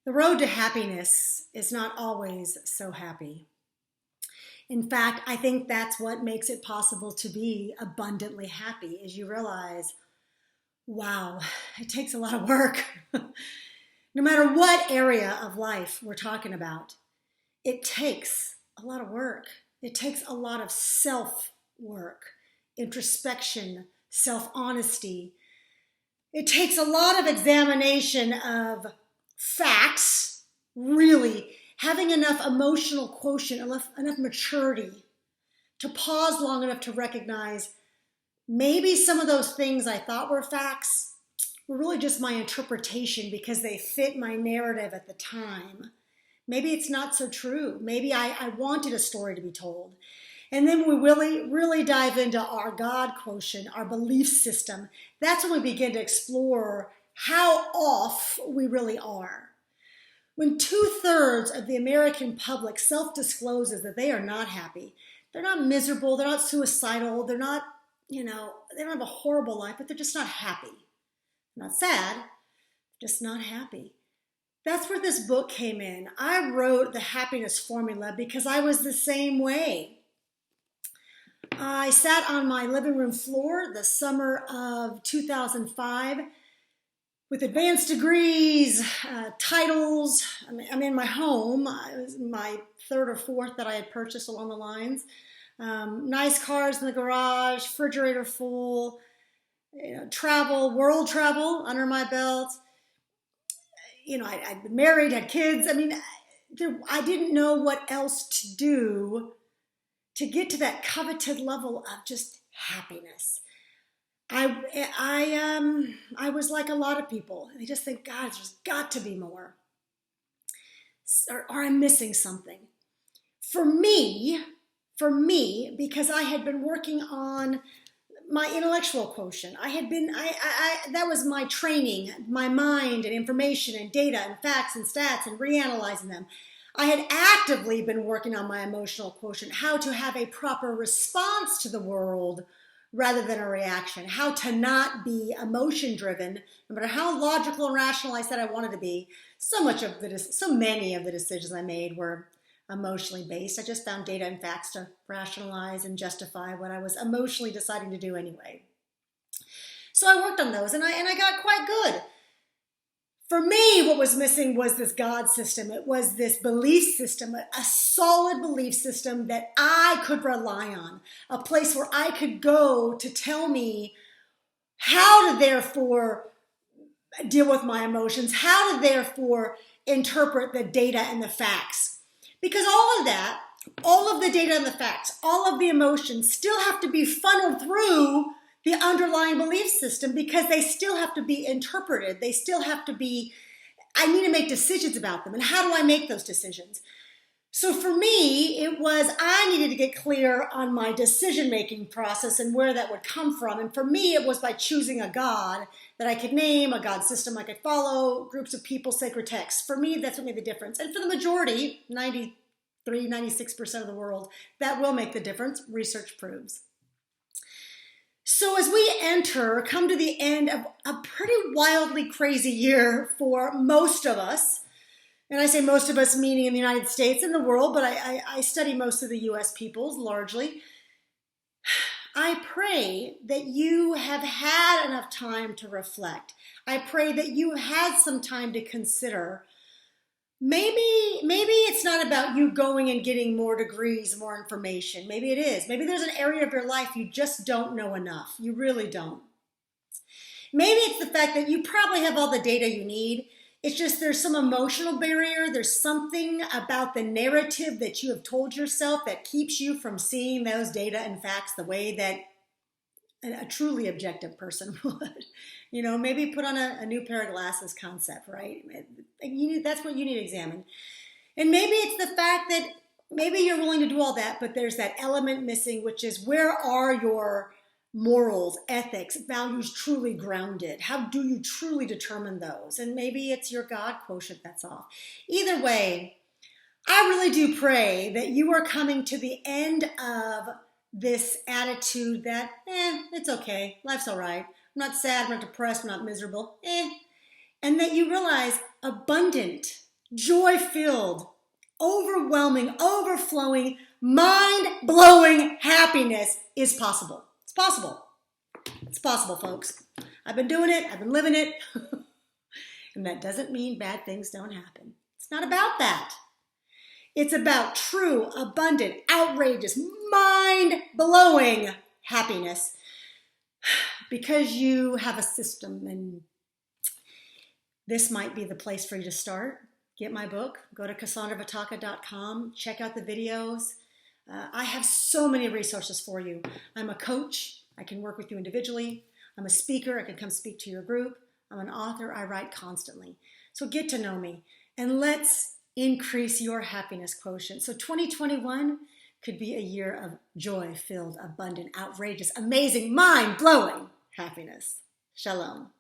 The road to happiness is not always so happy. In fact, I think that's what makes it possible to be abundantly happy, is you realize, wow, it takes a lot of work. No matter what area of life we're talking about, it takes a lot of work. It takes a lot of self-work, introspection, self-honesty. It takes a lot of examination of facts, really having enough emotional quotient, enough maturity to pause long enough to recognize maybe some of those things I thought were facts were really just my interpretation because they fit my narrative at the time. Maybe it's not so true. Maybe I wanted a story to be told. And then we really dive into our God quotient, our belief system. That's when we begin to explore how off we really are. When 2/3 of the American public self-discloses that they are not happy, they're not miserable, they're not suicidal, they're not, they don't have a horrible life, but they're just not happy. Not sad, just not happy. That's where this book came in. I wrote the happiness formula because I was the same way. I sat on my living room floor the summer of 2005 with advanced degrees, titles. I'm in my home. It was my third or fourth that I had purchased along the lines. Nice cars in the garage, refrigerator full, world travel under my belt. I'd been married, had kids. I didn't know what else to do to get to that coveted level of just happiness. I was like a lot of people. They just think, God, there's got to be more. Or I'm missing something. For me, because I had been working on my intellectual quotient. That was my training, my mind and information and data and facts and stats and reanalyzing them. I had actively been working on my emotional quotient, how to have a proper response to the world rather than a reaction, how to not be emotion driven, no matter how logical and rational I said I wanted to be. So many of the decisions I made were emotionally based. I just found data and facts to rationalize and justify what I was emotionally deciding to do anyway. So I worked on those and I got quite good. For me, what was missing was this God system. It was this belief system, a solid belief system that I could rely on, a place where I could go to tell me how to therefore deal with my emotions, how to therefore interpret the data and the facts. Because all of that, all of the data and the facts, all of the emotions still have to be funneled through the underlying belief system because they still have to be interpreted. They still have to be, I need to make decisions about them. And how do I make those decisions? So for me, it was, I needed to get clear on my decision-making process and where that would come from. And for me, it was by choosing a God that I could name, a God system I could follow, groups of people, sacred texts. For me, that's what made the difference. And for the majority, 93, 96% of the world, that will make the difference, research proves. So as we come to the end of a pretty wildly crazy year for most of us, and I say most of us meaning in the United States and the world, but I study most of the US peoples largely, I pray that you have had enough time to reflect. I pray that you had some time to consider. Maybe it's not about you going and getting more degrees, more information. Maybe it is. Maybe there's an area of your life you just don't know enough. You really don't. Maybe it's the fact that you probably have all the data you need. It's just there's some emotional barrier. There's something about the narrative that you have told yourself that keeps you from seeing those data and facts the way that a truly objective person would. Maybe put on a new pair of glasses concept, right? That's what you need to examine. And maybe it's the fact that maybe you're willing to do all that, but there's that element missing, which is where are your morals, ethics, values truly grounded? How do you truly determine those? And maybe it's your God quotient that's off. Either way, I really do pray that you are coming to the end of this attitude that, it's okay, life's all right. I'm not sad, I'm not depressed, I'm not miserable, And that you realize abundant joy-filled, overwhelming, overflowing, mind-blowing happiness is possible. It's possible. It's possible, folks. I've been doing it. I've been living it. And that doesn't mean bad things don't happen. It's not about that. It's about true, abundant, outrageous, mind-blowing happiness because you have a system, and this might be the place for you to start. Get my book. Go to KassandraVitacca.com. Check out the videos. I have so many resources for you. I'm a coach. I can work with you individually. I'm a speaker. I can come speak to your group. I'm an author. I write constantly. So get to know me, and let's increase your happiness quotient. So 2021 could be a year of joy-filled, abundant, outrageous, amazing, mind-blowing happiness. Shalom.